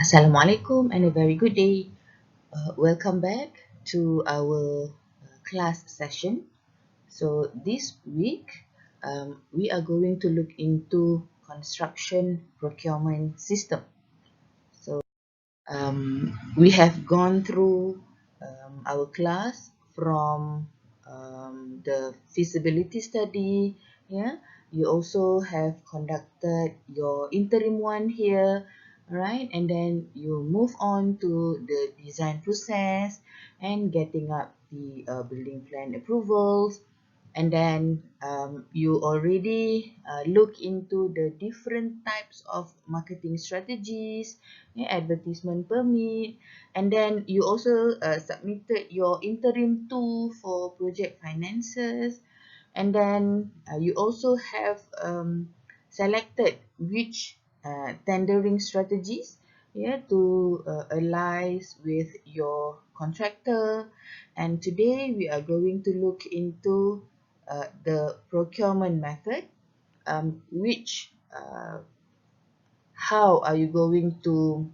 Assalamualaikum and a very good day. Welcome back to our class session. So this week we are going to look into construction procurement system. So we have gone through our class from the feasibility study. Yeah, you also have conducted your interim one here, right? And then you move on to the design process and getting up the building plan approvals, and then you already look into the different types of marketing strategies, advertisement permit, and then you also submitted your interim 2 for project finances, and then you also have selected which tendering strategies, to align with your contractor. And today we are going to look into the procurement method, which how are you going to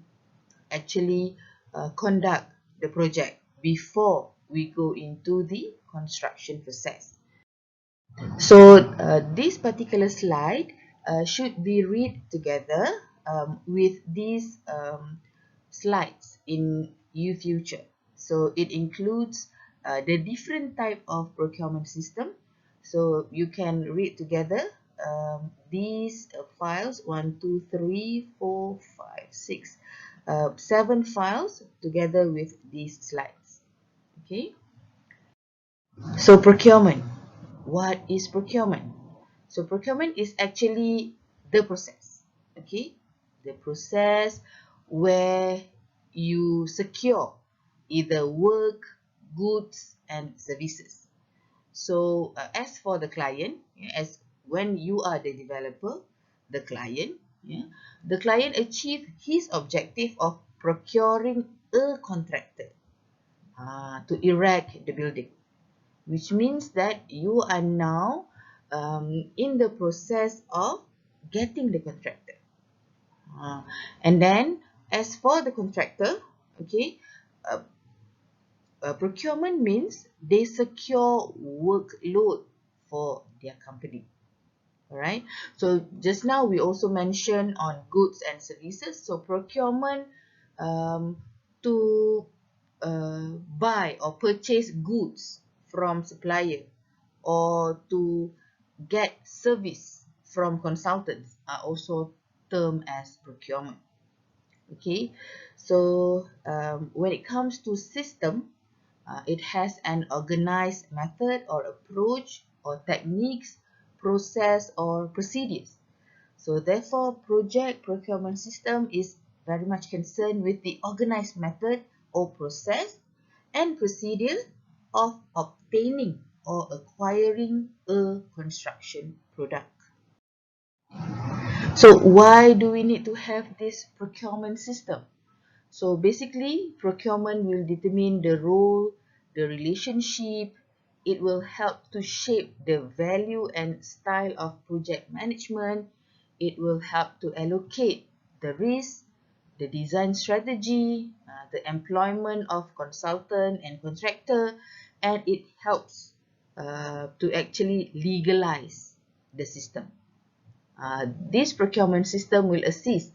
actually conduct the project before we go into the construction process. So this particular slide should be read together with these slides in future. So it includes the different type of procurement system. So you can read together these files, 1, 2, 3, 4, 5, 6, 7 files together with these slides. Okay. So procurement. What is procurement? So procurement is actually the process. Okay, the process where you secure either work, goods, and services. So as for the client, as when you are the developer, the client, the client achieve his objective of procuring a contractor to erect the building, which means that you are now in the process of getting the contractor. And then as for the contractor, okay, uh, procurement means they secure workload for their company. All right. So just now we also mentioned on goods and services. So procurement to buy or purchase goods from supplier, or to get service from consultants, are also termed as procurement. Okay, so when it comes to system, it has an organized method or approach or techniques, process or procedures. So therefore, project procurement system is very much concerned with the organized method or process and procedure of obtaining or acquiring a construction product. So why do we need to have this procurement system? So basically, procurement will determine the role, the relationship. It will help to shape the value and style of project management. It will help to allocate the risk, the design strategy, the employment of consultant and contractor, and it helps to actually legalize the system. This procurement system will assist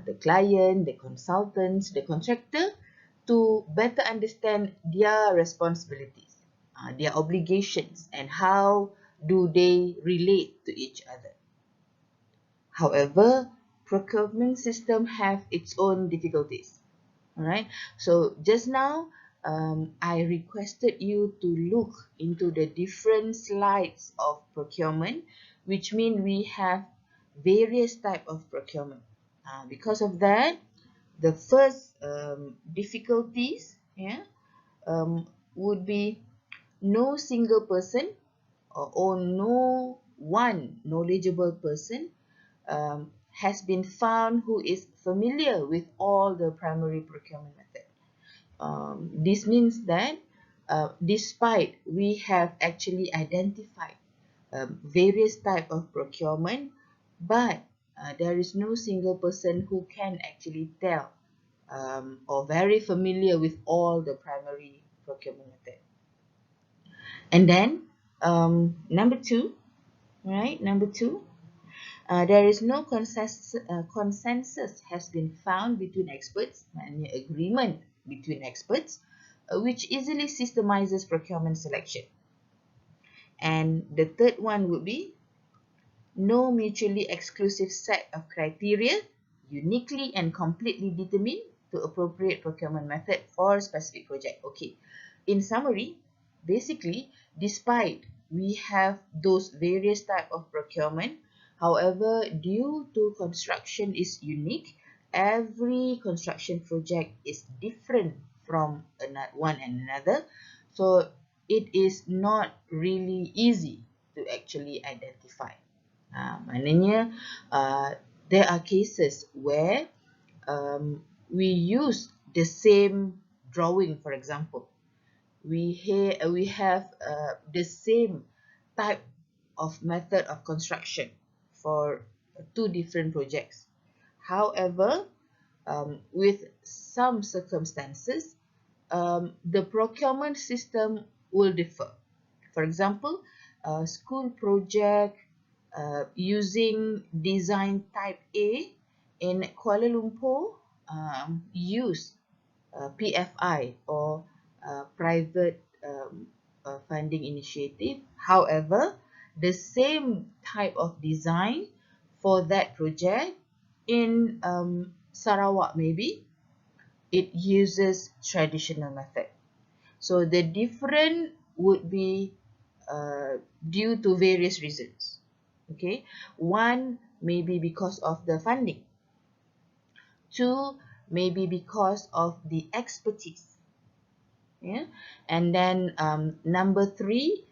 the client, the consultants, the contractor to better understand their responsibilities, their obligations, and how do they relate to each other. However, procurement system have its own difficulties. All right. So just now, I requested you to look into the different slides of procurement, which mean we have various type of procurement. Because of that, the first difficulties, would be no single person, or no one knowledgeable person has been found who is familiar with all the primary procurement methods. This means that despite we have actually identified various type of procurement, but there is no single person who can actually tell or very familiar with all the primary procurement method. And then number two, right? Number two, there is no consensus has been found between experts, maknanya agreement between experts, which easily systemizes procurement selection. And the third one would be no mutually exclusive set of criteria uniquely and completely determined to appropriate procurement method for a specific project. Okay, in summary, basically, despite we have those various type of procurement, however, due to construction is unique, every construction project is different from one and another, so it is not really easy to actually identify. Maknanya there are cases where we use the same drawing, for example. We have the same type of method of construction for two different projects. However, with some circumstances, the procurement system will differ. For example, a school project using design type A in Kuala Lumpur use PFI or private funding initiative. However, the same type of design for that project in Sarawak, maybe it uses traditional method. So the difference would be due to various reasons. Okay, one maybe because of the funding. Two, maybe because of the expertise. Yeah, and then number three,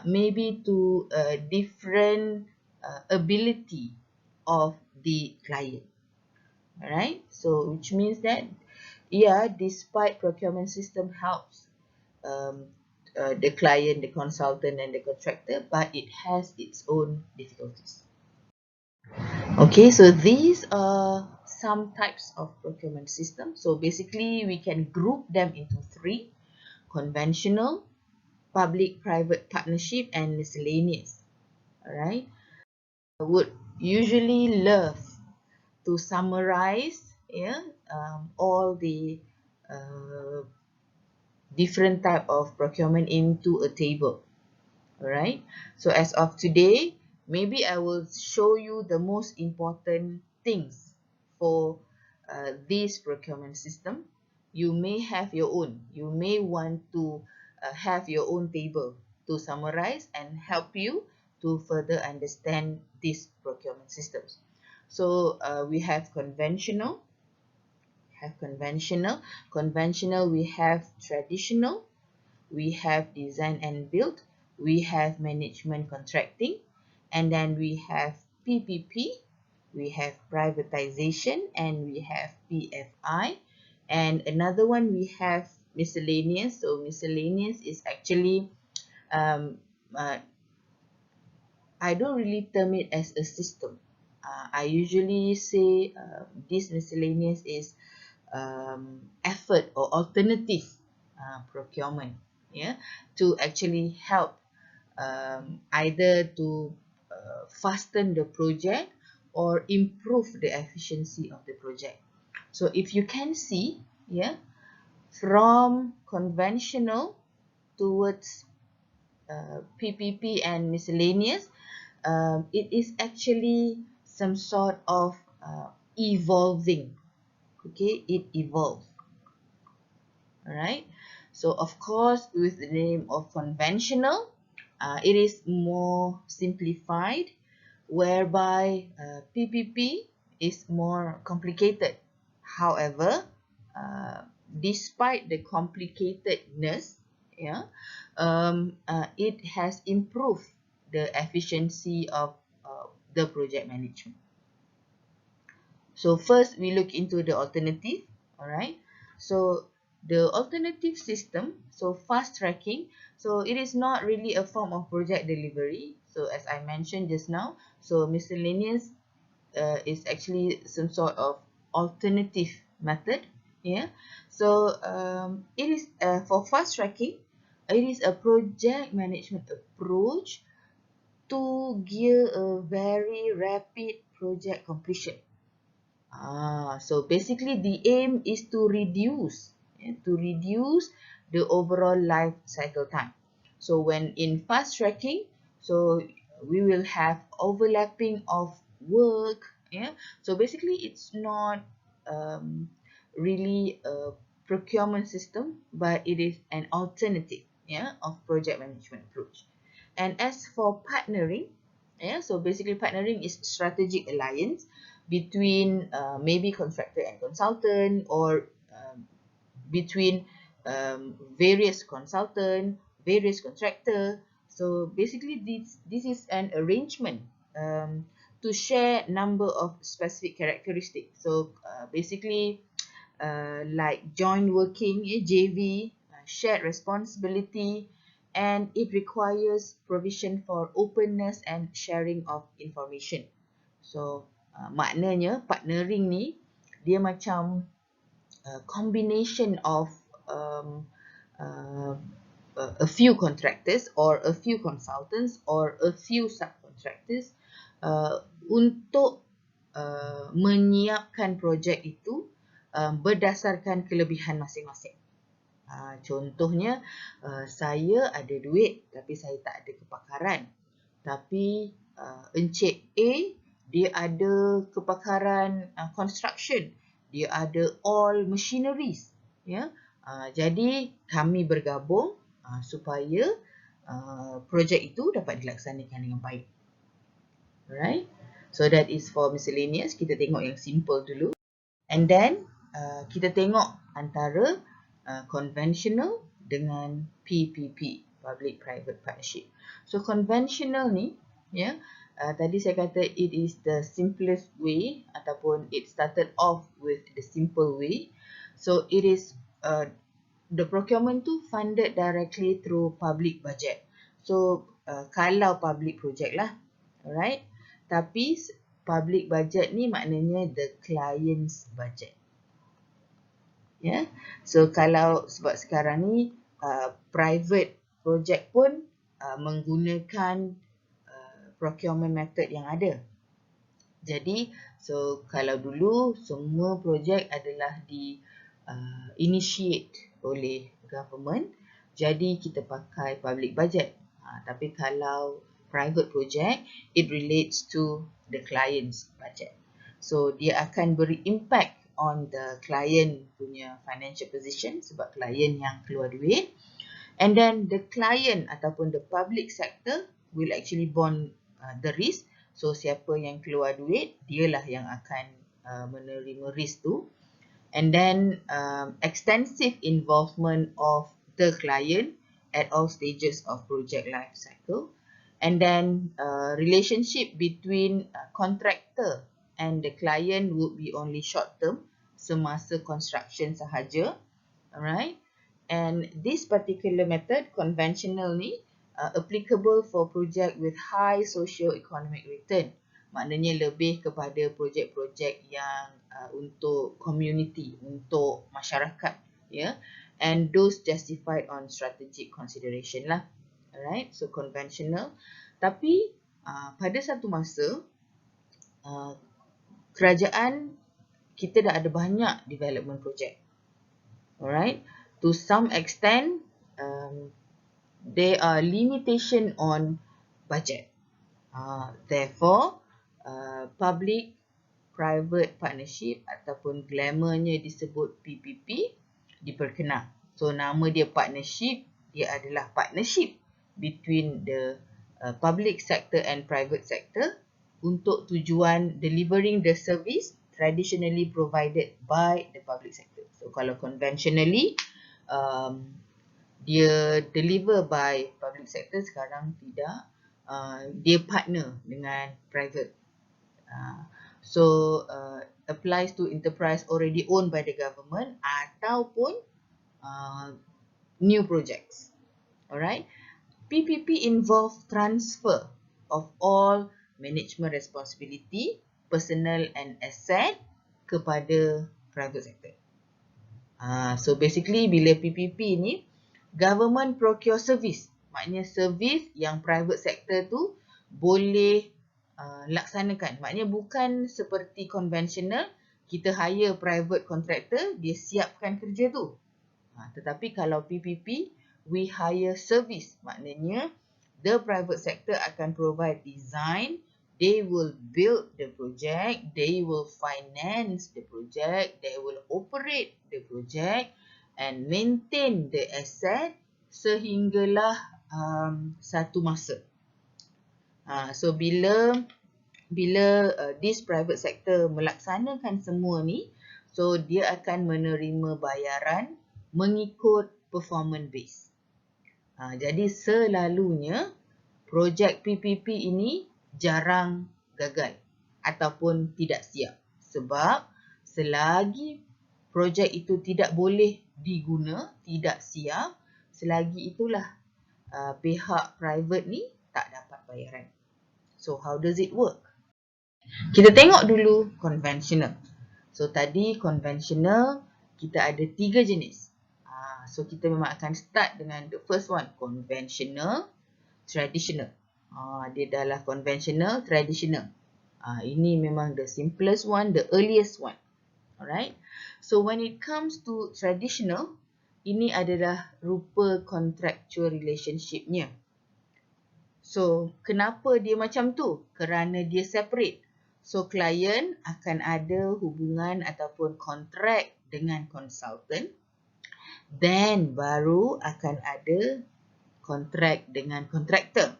maybe to a different ability of the client. All right, so which means that yeah, despite procurement system helps the client, the consultant, and the contractor, but it has its own difficulties. Okay, so these are some types of procurement system. So basically, we can group them into three: conventional, public-private partnership, and miscellaneous. All right, I would usually love to summarize, yeah, all the uh, different type of procurement into a table. Alright, so as of today, maybe I will show you the most important things for this procurement system. You may have your own. You may want to have your own table to summarize and help you to further understand these procurement systems. So we have conventional, we have traditional, we have design and build, we have management contracting, and then we have PPP, we have privatization, and we have PFI, and another one we have miscellaneous. So miscellaneous is actually um, uh, I don't really term it as a system. I usually say this miscellaneous is effort or alternative procurement, yeah, to actually help either to fasten the project or improve the efficiency of the project. So if you can see, yeah, from conventional towards PPP and miscellaneous, it is actually some sort of evolving. Okay, it evolves. All right. So of course, with the name of conventional, it is more simplified, whereby PPP is more complicated. However, despite the complicatedness, yeah, it has improved the efficiency of the project management. So first we look into the alternative. All right, so the alternative system, so fast tracking, so it is not really a form of project delivery. So as I mentioned just now, so miscellaneous is actually some sort of alternative method Yeah, so it is for fast tracking. It is a project management approach to gear a very rapid project completion. So basically the aim is to reduce the overall life cycle time. So when in fast tracking, so we will have overlapping of work. Yeah. So basically it's not um, really a procurement system, but it is an alternative, yeah, of project management approach. And as for partnering, yeah, so basically partnering is strategic alliance between maybe contractor and consultant, or between various consultant, various contractor. So basically this is an arrangement to share number of specific characteristics. So basically like joint working, JV, shared responsibility, and it requires provision for openness and sharing of information. So maknanya partnering ni dia macam combination of um, uh, a few contractors or a few consultants or a few subcontractors untuk menyiapkan projek itu berdasarkan kelebihan masing-masing. Contohnya, saya ada duit tapi saya tak ada kepakaran. Tapi Encik A, dia ada kepakaran construction. Dia ada all machineries. Ya? Jadi kami bergabung supaya projek itu dapat dilaksanakan dengan baik. Alright? So that is for miscellaneous. Kita tengok yang simple dulu. And then kita tengok antara conventional dengan PPP, Public Private Partnership. So conventional ni, ya, tadi saya kata it is the simplest way, ataupun it started off with the simple way. So it is the procurement tu funded directly through public budget. So kalau public project lah, alright. Tapi public budget ni maknanya the client's budget. Ya. So kalau sebab sekarang ni private project pun menggunakan procurement method yang ada. Jadi so kalau dulu semua projek adalah di initiate oleh government, jadi kita pakai public budget. Tapi kalau private project, it relates to the client's budget. So dia akan beri impact on the client punya financial position sebab client yang keluar duit. And then the client ataupun the public sector will actually borne the risk. So siapa yang keluar duit, dialah yang akan menerima risk tu. And then extensive involvement of the client at all stages of project life cycle. And then relationship between contractor and the client would be only short term, semasa construction sahaja. Alright. And this particular method, conventional ni, applicable for project with high socio-economic return. Maknanya lebih kepada projek-projek yang untuk community, untuk masyarakat, ya. And those justified on strategic consideration lah. Alright, so conventional. Tapi pada satu masa kerajaan kita dah ada banyak development project. Alright, to some extent there are limitation on budget. Therefore, public private partnership ataupun glamournya disebut PPP diperkenal. So nama dia partnership, dia adalah partnership between the public sector and private sector untuk tujuan delivering the service traditionally provided by the public sector. So kalau conventionally dia deliver by public sector, sekarang tidak. Dia partner dengan private. So applies to enterprise already owned by the government ataupun new projects. Alright. PPP involve transfer of all management responsibility, personal and asset kepada private sector. So basically bila PPP ni, government procure service. Maknanya service yang private sector tu boleh laksanakan. Maknanya bukan seperti konvensional, kita hire private contractor, dia siapkan kerja tu. Tetapi kalau PPP, we hire service. Maknanya the private sector akan provide design, they will build the project, they will finance the project, they will operate the project and maintain the asset sehinggalah satu masa. So bila this private sector melaksanakan semua ni, so dia akan menerima bayaran mengikut performance base. Jadi selalunya projek PPP ini jarang gagal ataupun tidak siap. Sebab selagi projek itu tidak boleh diguna, tidak siap, selagi itulah pihak private ni tak dapat bayaran. So how does it work? Kita tengok dulu conventional. So tadi conventional kita ada 3 jenis. So kita memang akan start dengan the first one, conventional, traditional. Dia adalah conventional, traditional. Ini memang the simplest one, the earliest one. Alright. So when it comes to traditional, ini adalah rupa contractual relationship-nya. So kenapa dia macam tu? Kerana dia separate. So client akan ada hubungan ataupun kontrak dengan consultant. Then baru akan ada kontrak dengan contractor.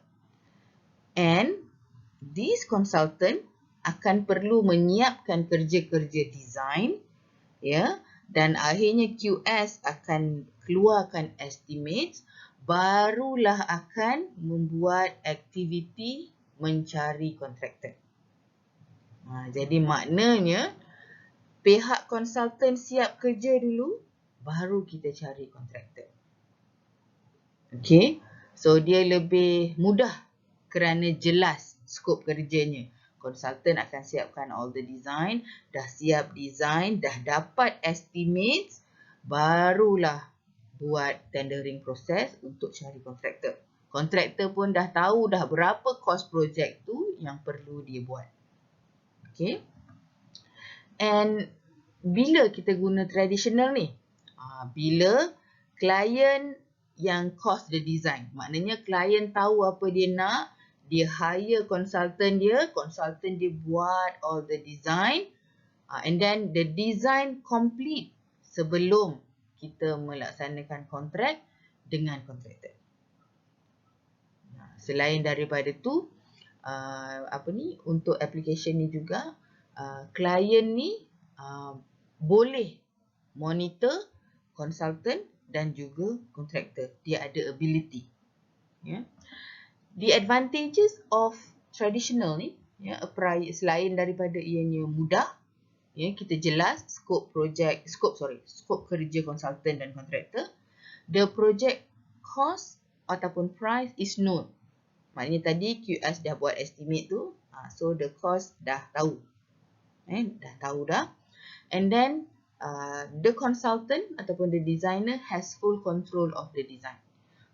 And this consultant akan perlu menyiapkan kerja-kerja design, ya, dan akhirnya QS akan keluarkan estimates, barulah akan membuat aktiviti mencari kontraktor. Jadi maknanya pihak konsultan siap kerja dulu, baru kita cari kontraktor. Okay, so dia lebih mudah kerana jelas skop kerjanya. Konsultan akan siapkan all the design, dah siap design, dah dapat estimates, barulah buat tendering proses untuk cari kontraktor. Kontraktor pun dah tahu dah berapa kos projek tu yang perlu dia buat. Okay. And bila kita guna traditional ni? Bila klien yang cost the design. Maknanya klien tahu apa dia nak, dia hire konsultan dia buat all the design, and then the design complete sebelum kita melaksanakan kontrak dengan kontraktor. Selain daripada tu, untuk application ni juga, klien ni boleh monitor konsultan dan juga kontraktor. Dia ada ability. Yeah. The advantages of traditional ni, selain daripada ianya mudah, kita jelas skop kerja konsultan dan kontraktor, the project cost ataupun price is known. Maknanya tadi QS dah buat estimate tu, so the cost dah tahu. Dah tahu dah. And then the consultant ataupun the designer has full control of the design.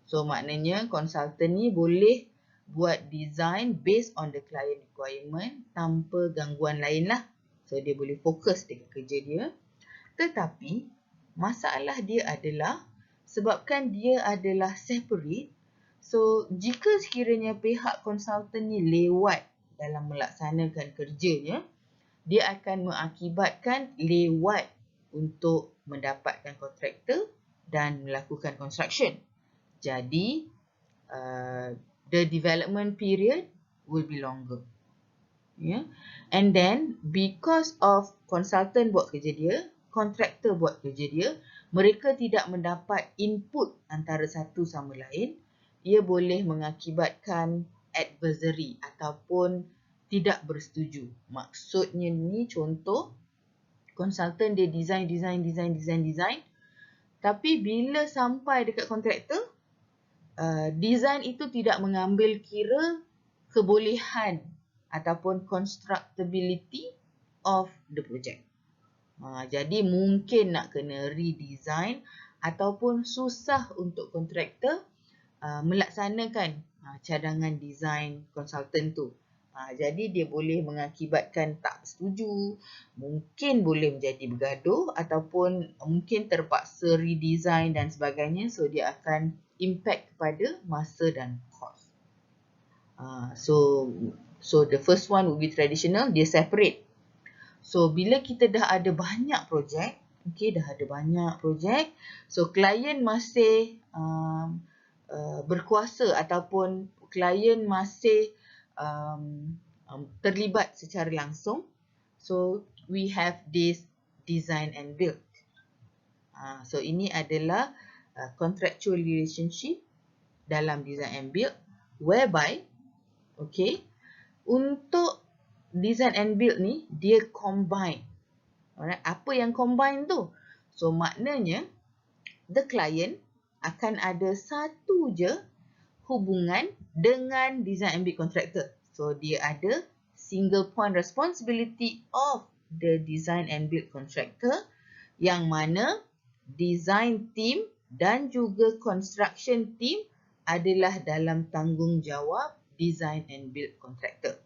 So maknanya konsultan ni boleh buat design based on the client requirement tanpa gangguan lain lah. So dia boleh fokus dengan kerja dia. Tetapi masalah dia adalah sebabkan dia adalah separate. So jika sekiranya pihak konsultan ni lewat dalam melaksanakan kerjanya, dia akan mengakibatkan lewat untuk mendapatkan kontraktor dan melakukan construction. Jadi, the development period will be longer. Yeah. And then, because of consultant buat kerja dia, kontraktor buat kerja dia, mereka tidak mendapat input antara satu sama lain, ia boleh mengakibatkan adversary ataupun tidak bersetuju. Maksudnya ni contoh, konsultan dia design, tapi bila sampai dekat kontraktor, design itu tidak mengambil kira kebolehan ataupun constructability of the project. Jadi mungkin nak kena redesign ataupun susah untuk kontraktor melaksanakan cadangan design konsultan tu. Jadi dia boleh mengakibatkan tak setuju, mungkin boleh menjadi bergaduh ataupun mungkin terpaksa redesign dan sebagainya. So dia akan impact kepada masa dan kos. So the first one would be traditional, dia separate. So bila kita dah ada banyak projek, so klien masih berkuasa ataupun klien masih terlibat secara langsung. So we have this design and build. So ini adalah contractual relationship dalam design and build, whereby untuk design and build ni dia combine. Alright, apa yang combine tu? So maknanya the client akan ada satu je hubungan dengan design and build contractor. So dia ada single point responsibility of the design and build contractor, yang mana design team dan juga construction team adalah dalam tanggungjawab design and build contractor.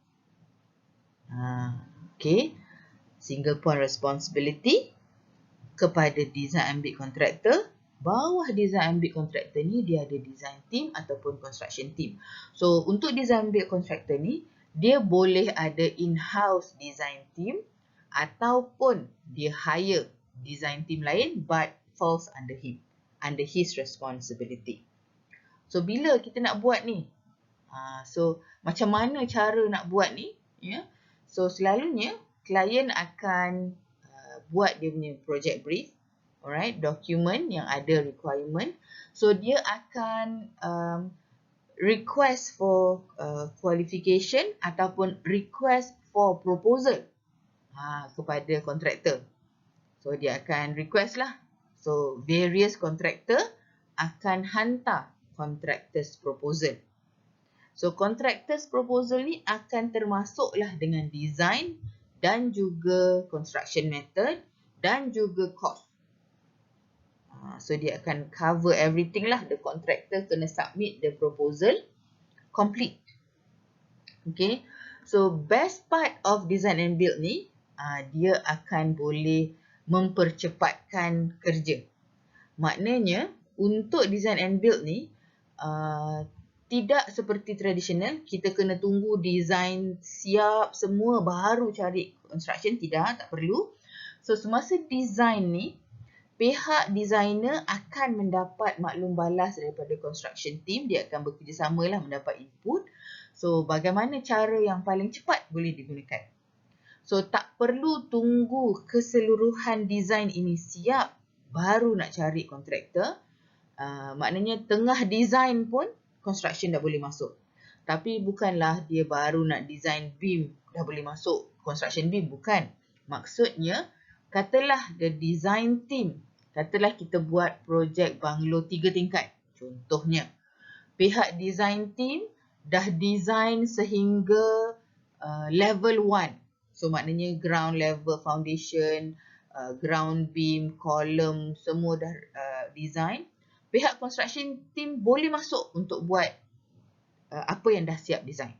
Single point responsibility kepada design and build contractor. Bawah design and build contractor ni dia ada design team ataupun construction team. So untuk design and build contractor ni, dia boleh ada in-house design team ataupun dia hire design team lain but falls under him, under his responsibility. So bila kita nak buat ni, so macam mana cara nak buat ni? So selalunya klien akan buat dia punya project brief, alright, dokumen yang ada requirement. So dia akan request for qualification ataupun request for proposal kepada kontraktor. So dia akan request lah. So various kontraktor akan hantar contractor's proposal. So contractor's proposal ni akan termasuklah dengan design dan juga construction method dan juga cost. So dia akan cover everything lah. The contractor kena submit the proposal complete. So best part of design and build ni, dia akan boleh mempercepatkan kerja. Maknanya untuk design and build ni tidak seperti tradisional, kita kena tunggu design siap semua baru cari construction. Tidak, tak perlu. So semasa design ni, pihak designer akan mendapat maklum balas daripada construction team. Dia akan bekerjasama lah, mendapat input. So bagaimana cara yang paling cepat boleh digunakan. So tak perlu tunggu keseluruhan design ini siap baru nak cari kontraktor. Maknanya tengah design pun construction dah boleh masuk. Tapi bukanlah dia baru nak design beam dah boleh masuk construction beam, bukan. Maksudnya, katalah the design team, katalah kita buat projek banglo 3 tingkat. Contohnya, pihak design team dah design sehingga level 1. So maknanya ground level foundation, ground beam, column, semua dah design. Pihak construction team boleh masuk untuk buat apa yang dah siap design.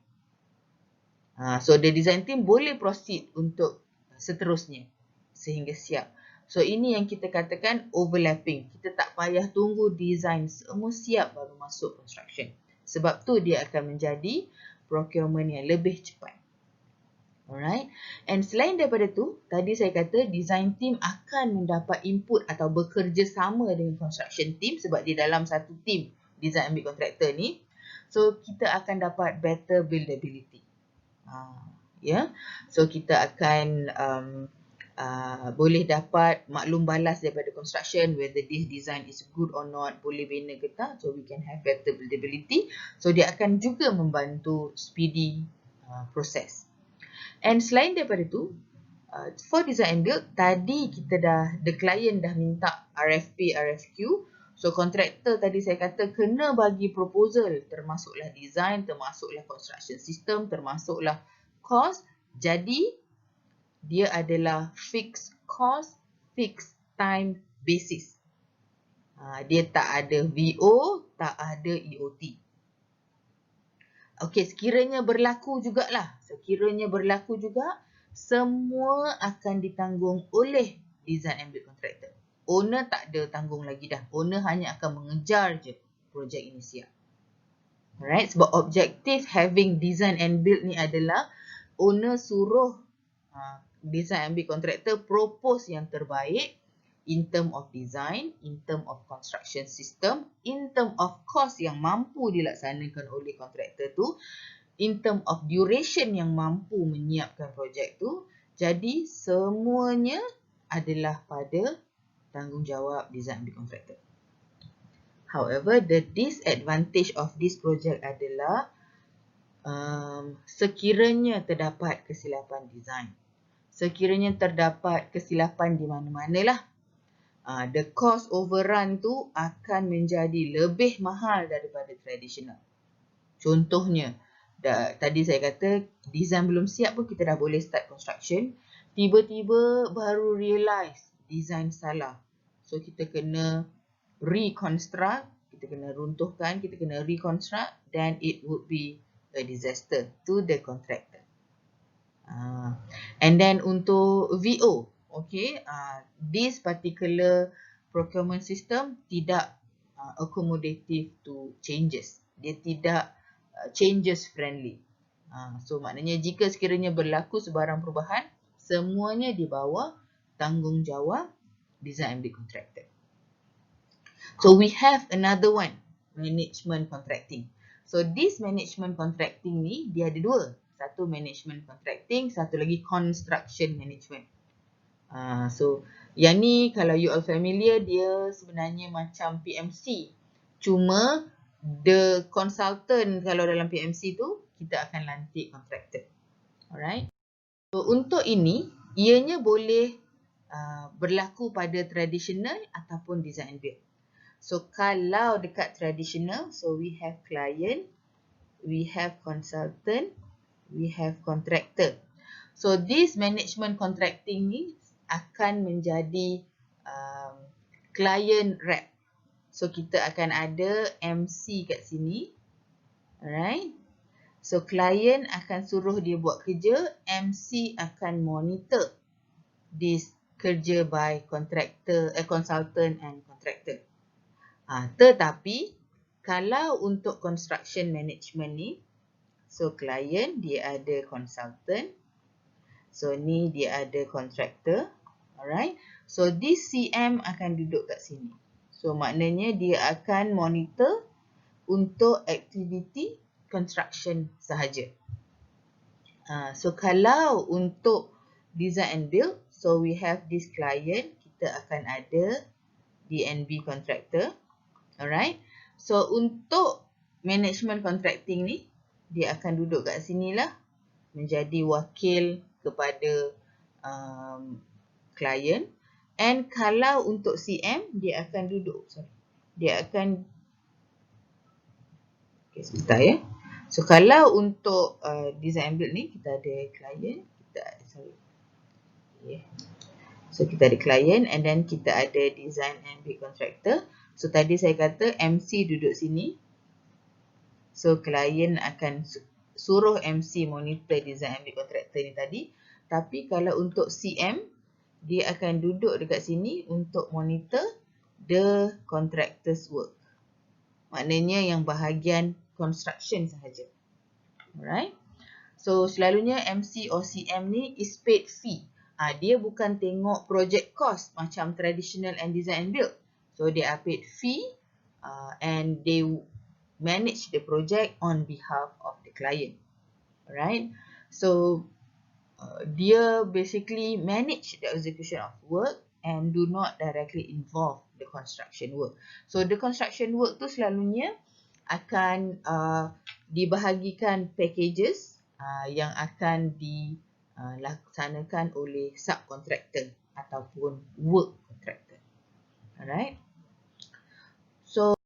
So the design team boleh proceed untuk seterusnya sehingga siap. So ini yang kita katakan overlapping. Kita tak payah tunggu design semua siap baru masuk construction. Sebab tu dia akan menjadi procurement yang lebih cepat. Alright. And selain daripada tu, tadi saya kata design team akan mendapat input atau bekerja sama dengan construction team sebab dia dalam satu team design and build contractor ni. So kita akan dapat better buildability. So kita akan boleh dapat maklum balas daripada construction whether this design is good or not, boleh bina ke tak. So we can have better buildability. So dia akan juga membantu speedy proses. And selain daripada tu, for design and build, tadi the client dah minta RFP, RFQ. So kontraktor tadi saya kata kena bagi proposal, termasuklah design, termasuklah construction system, termasuklah cost. Jadi dia adalah fixed cost fixed time basis. Dia tak ada VO, tak ada EOT. Okey, sekiranya berlaku jugalah. Semua akan ditanggung oleh design and build contractor. Owner tak ada tanggung lagi dah. Owner hanya akan mengejar je projek ini siap. Alright, sebab objektif having design and build ni adalah owner suruh design and build contractor propose yang terbaik in term of design, in term of construction system, in term of cost yang mampu dilaksanakan oleh kontraktor tu, in term of duration yang mampu menyiapkan projek tu. Jadi semuanya adalah pada tanggungjawab design and build contractor. However, the disadvantage of this project adalah sekiranya terdapat kesilapan design, sekiranya terdapat kesilapan di mana-mana lah, the cost overrun tu akan menjadi lebih mahal daripada tradisional. Contohnya, tadi saya kata design belum siap pun kita dah boleh start construction. Tiba-tiba baru realise design salah. So kita kena reconstruct, kita kena runtuhkan, kita kena reconstruct, then it would be a disaster to the contractor. And then untuk VO, okay, this particular procurement system tidak accommodative to changes. Dia tidak changes friendly. So maknanya jika sekiranya berlaku sebarang perubahan, semuanya di bawah tanggungjawab design and build contractor. So we have another one, management contracting. So this management contracting ni dia ada dua. Satu management contracting, satu lagi construction management. So yang ni kalau you all familiar, dia sebenarnya macam PMC. Cuma the consultant kalau dalam PMC tu kita akan lantik contractor. Alright. So untuk ini ianya boleh berlaku pada traditional ataupun design and build. So kalau dekat traditional, so we have client, we have consultant, we have contractor. So this management contracting ni akan menjadi client rep. So kita akan ada MC kat sini. Alright. So client akan suruh dia buat kerja, MC akan monitor this kerja by contractor, consultant and contractor. Tetapi kalau untuk construction management ni, so client dia ada consultant, so ni dia ada contractor. Alright. So this CM akan duduk kat sini. So maknanya dia akan monitor untuk aktiviti construction sahaja. So kalau untuk design and build, so we have this client, kita akan ada DNB contractor. Alright. So untuk management contracting ni, dia akan duduk kat sini lah, menjadi wakil kepada client. And kalau untuk CM, dia akan duduk, okay, sebentar ya. So kalau untuk design and build ni, kita ada client, so kita ada client and then kita ada design and build contractor. So tadi saya kata MC duduk sini. So client akan suruh MC monitor design and build contractor ni tadi. Tapi kalau untuk CM, dia akan duduk dekat sini untuk monitor the contractor's work. Maknanya yang bahagian construction sahaja. Alright. So selalunya MC or CM ni is paid fee. Dia bukan tengok project cost macam traditional and design and build. So they are paid fee and they manage the project on behalf of the client. Alright. So dia basically manage the execution of work and do not directly involve the construction work. So the construction work tu selalunya akan dibahagikan packages yang akan dilaksanakan oleh subcontractor ataupun work contractor. Alright. So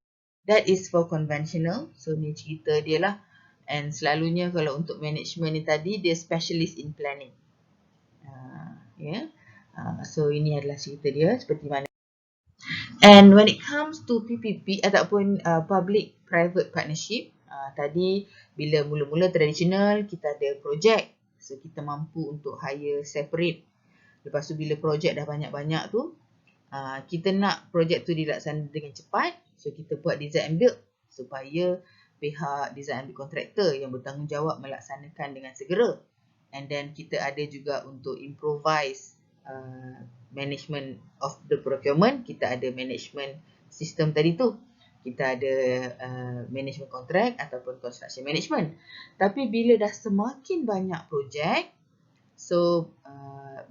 that is for conventional. So ni cerita dia lah. And selalunya kalau untuk management ni tadi, dia specialist in planning. So ini adalah cerita dia seperti mana. And when it comes to PPP ataupun public private partnership, tadi bila mula-mula tradisional kita ada projek, so kita mampu untuk hire separate. Lepas tu bila projek dah banyak-banyak tu, kita nak projek tu dilaksanakan dengan cepat, so kita buat design and build supaya pihak design and build contractor yang bertanggungjawab melaksanakan dengan segera. And then kita ada juga untuk improvise management of the procurement. Kita ada management system tadi tu. Kita ada management contract ataupun construction management. Tapi bila dah semakin banyak projek, so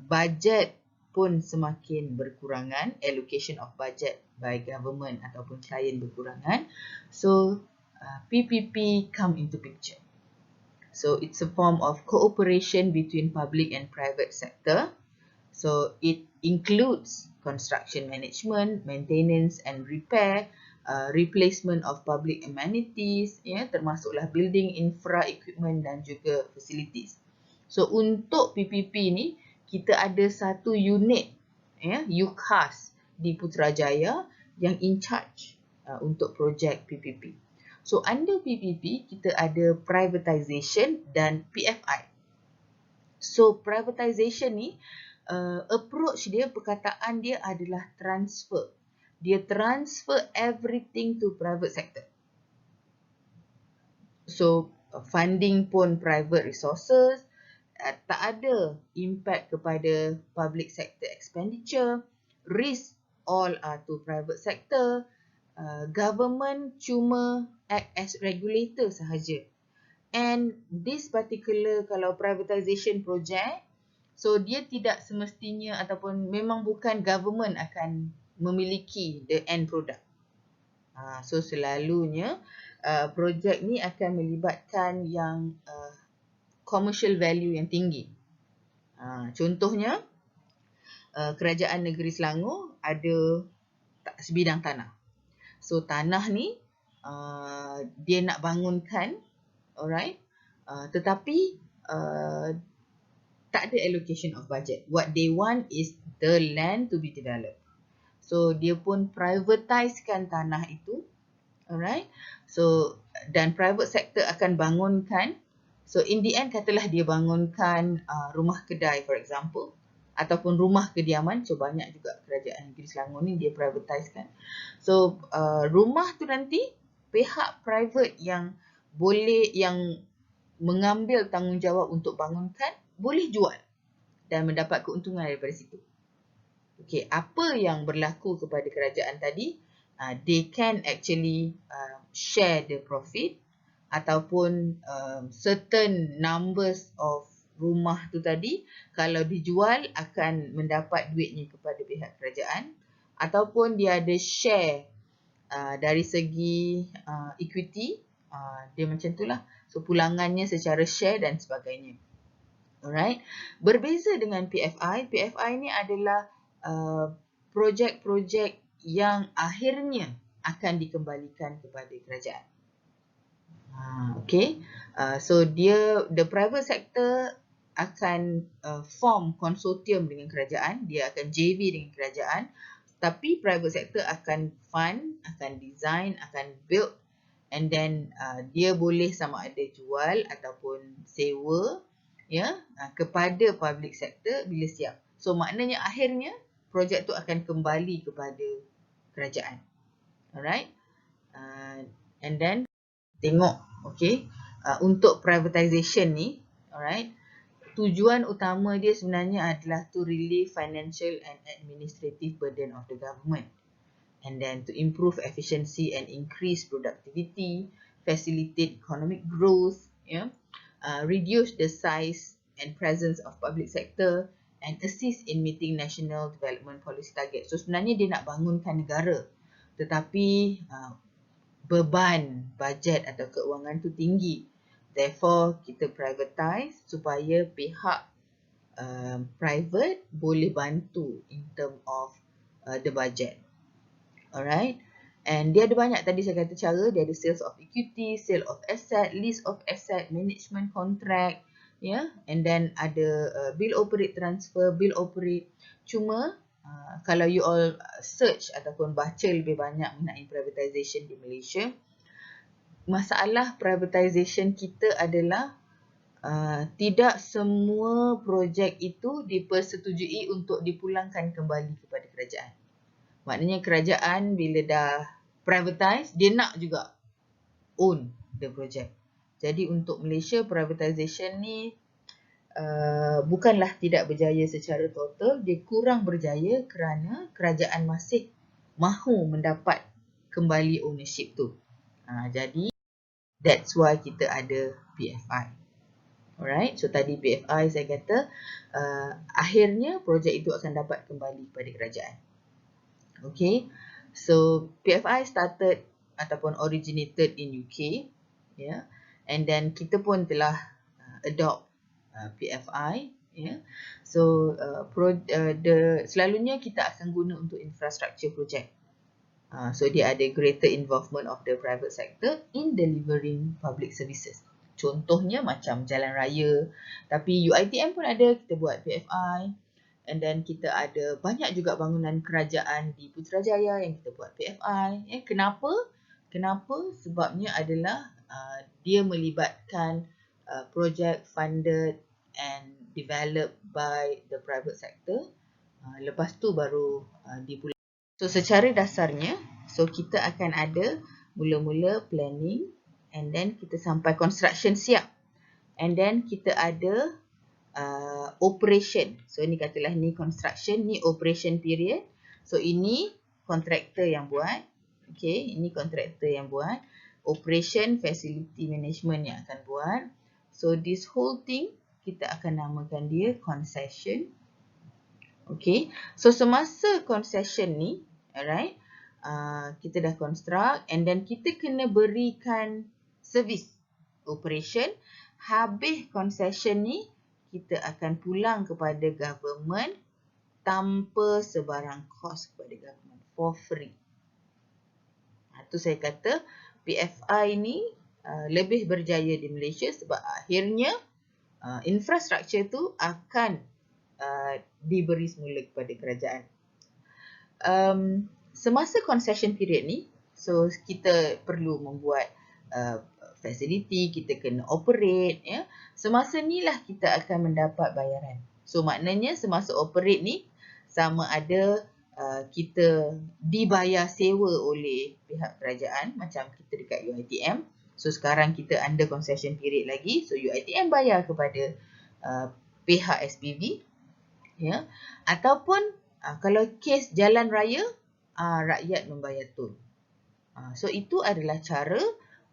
budget pun semakin berkurangan, allocation of budget by government ataupun client berkurangan. So PPP come into picture. So it's a form of cooperation between public and private sector. So it includes construction management, maintenance and repair, replacement of public amenities, termasuklah building infra equipment dan juga facilities. So untuk PPP ni kita ada satu unit UCAS di Putrajaya yang in charge untuk projek PPP. So under PPP kita ada privatisation dan PFI. So privatisation ni approach dia, perkataan dia adalah transfer. Dia transfer everything to private sector. So funding pun private resources, tak ada impact kepada public sector expenditure, risk all are to private sector, government cuma act as regulator sahaja. And this particular, kalau privatisation project, so dia tidak semestinya ataupun memang bukan government akan memiliki the end product. So selalunya projek ni akan melibatkan yang commercial value yang tinggi. Contohnya Kerajaan Negeri Selangor ada sebidang tanah. So tanah ni dia nak bangunkan, alright, tetapi tak ada allocation of budget. What they want is the land to be developed. So dia pun privatisekan tanah itu, alright. So dan private sector akan bangunkan. So in the end katalah dia bangunkan rumah kedai for example, ataupun rumah kediaman. So banyak juga Kerajaan Negeri Selangor ni dia privatisekan. So rumah tu nanti pihak private yang boleh, yang mengambil tanggungjawab untuk bangunkan, boleh jual dan mendapat keuntungan daripada situ. Okay, apa yang berlaku kepada kerajaan tadi, they can actually share the profit ataupun certain numbers of rumah tu tadi kalau dijual akan mendapat duitnya kepada pihak kerajaan, ataupun dia ada share dari segi equity, dia macam itulah. So pulangannya secara share dan sebagainya. Alright. Berbeza dengan PFI. PFI ni adalah projek-projek yang akhirnya akan dikembalikan kepada kerajaan. Okay. So dia, the private sector akan form konsortium dengan kerajaan. Dia akan JV dengan kerajaan. Tapi private sector akan fund, akan design, akan build, and then dia boleh sama ada jual ataupun sewa kepada public sector bila siap. So maknanya akhirnya projek tu akan kembali kepada kerajaan. Alright. And then tengok, okay, untuk privatisation ni, alright, tujuan utama dia sebenarnya adalah to relieve financial and administrative burden of the government, and then to improve efficiency and increase productivity, facilitate economic growth, reduce the size and presence of public sector, and assist in meeting national development policy target. So sebenarnya dia nak bangunkan negara, tetapi beban bajet atau keuangan tu tinggi. Therefore kita privatise supaya pihak private boleh bantu in term of the budget. Alright. And dia ada banyak tadi saya kata cara. Dia ada sales of equity, sale of asset, lease of asset, management contract, and then ada bill operate transfer, bill operate. Cuma kalau you all search ataupun baca lebih banyak mengenai privatisation di Malaysia, masalah privatisation kita adalah tidak semua projek itu dipersetujui untuk dipulangkan kembali kepada kerajaan. Maknanya kerajaan bila dah privatize, dia nak juga own the project. Jadi untuk Malaysia, privatisation ni bukanlah tidak berjaya secara total, dia kurang berjaya kerana kerajaan masih mahu mendapat kembali ownership tu. Jadi that's why kita ada PFI. Alright, so tadi PFI saya kata akhirnya projek itu akan dapat kembali kepada kerajaan. Okay, so PFI started ataupun originated in UK, and then kita pun telah adopt PFI, so selalunya kita akan guna untuk infrastructure project. So dia ada greater involvement of the private sector in delivering public services. Contohnya macam jalan raya, tapi UiTM pun ada, kita buat PFI. And then kita ada banyak juga bangunan kerajaan di Putrajaya yang kita buat PFI. Kenapa? Sebabnya adalah dia melibatkan project funded and developed by the private sector. Lepas tu baru dipulangkan. So secara dasarnya, so kita akan ada mula-mula planning, and then kita sampai construction siap, and then kita ada operation. So ni katalah ni construction, ni operation period. So ini kontraktor yang buat. Okay, ini kontraktor yang buat. Operation, facility management yang akan buat. So this whole thing kita akan namakan dia concession. Okay, so semasa concession ni, alright, kita dah construct, and then kita kena berikan service operation. Habis concession ni, kita akan pulang kepada government tanpa sebarang kos kepada government, for free. Itu saya kata PFI ni lebih berjaya di Malaysia sebab akhirnya infrastruktur tu akan diberi semula kepada kerajaan. Semasa concession period ni, so kita perlu membuat facility, kita kena operate, semasa ni lah kita akan mendapat bayaran. So maknanya semasa operate ni, sama ada kita dibayar sewa oleh pihak kerajaan, macam kita dekat UiTM. So sekarang kita under concession period lagi, so UiTM bayar kepada pihak SPV, ataupun kalau kes jalan raya, rakyat membayar tol. So itu adalah cara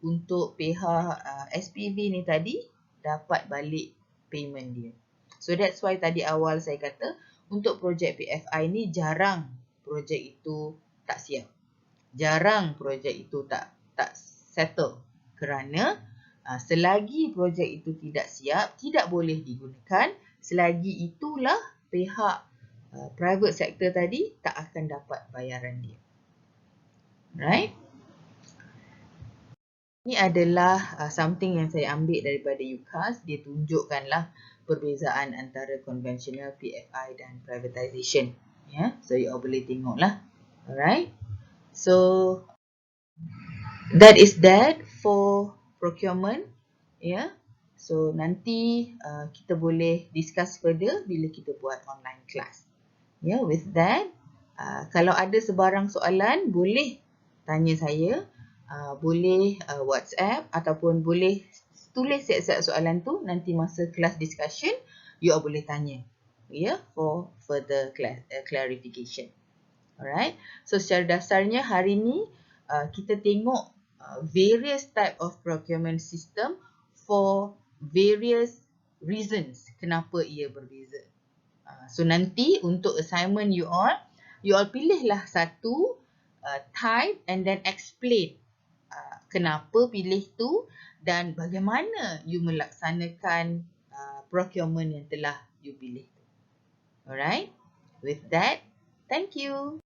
untuk pihak SPV ni tadi dapat balik payment dia. So that's why tadi awal saya kata untuk projek PFI ni jarang projek itu tak siap. Jarang projek itu tak settle kerana selagi projek itu tidak siap, tidak boleh digunakan, selagi itulah pihak private sector tadi tak akan dapat bayaran dia. Right? Ini adalah something yang saya ambil daripada UCAS. Dia tunjukkanlah perbezaan antara conventional PFI dan privatisation. So you all boleh tengoklah. Alright. So that is that for procurement. So nanti kita boleh discuss further bila kita buat online class. With that, kalau ada sebarang soalan boleh tanya saya. Boleh WhatsApp ataupun boleh tulis siap-siap soalan tu, nanti masa kelas discussion you all boleh tanya for further clarification. Alright, so secara dasarnya hari ni kita tengok various type of procurement system for various reasons kenapa ia berbeza. So nanti untuk assignment you all pilihlah satu type and then explain kenapa pilih tu dan bagaimana you melaksanakan procurement yang telah you pilih tu. Alright, with that, thank you.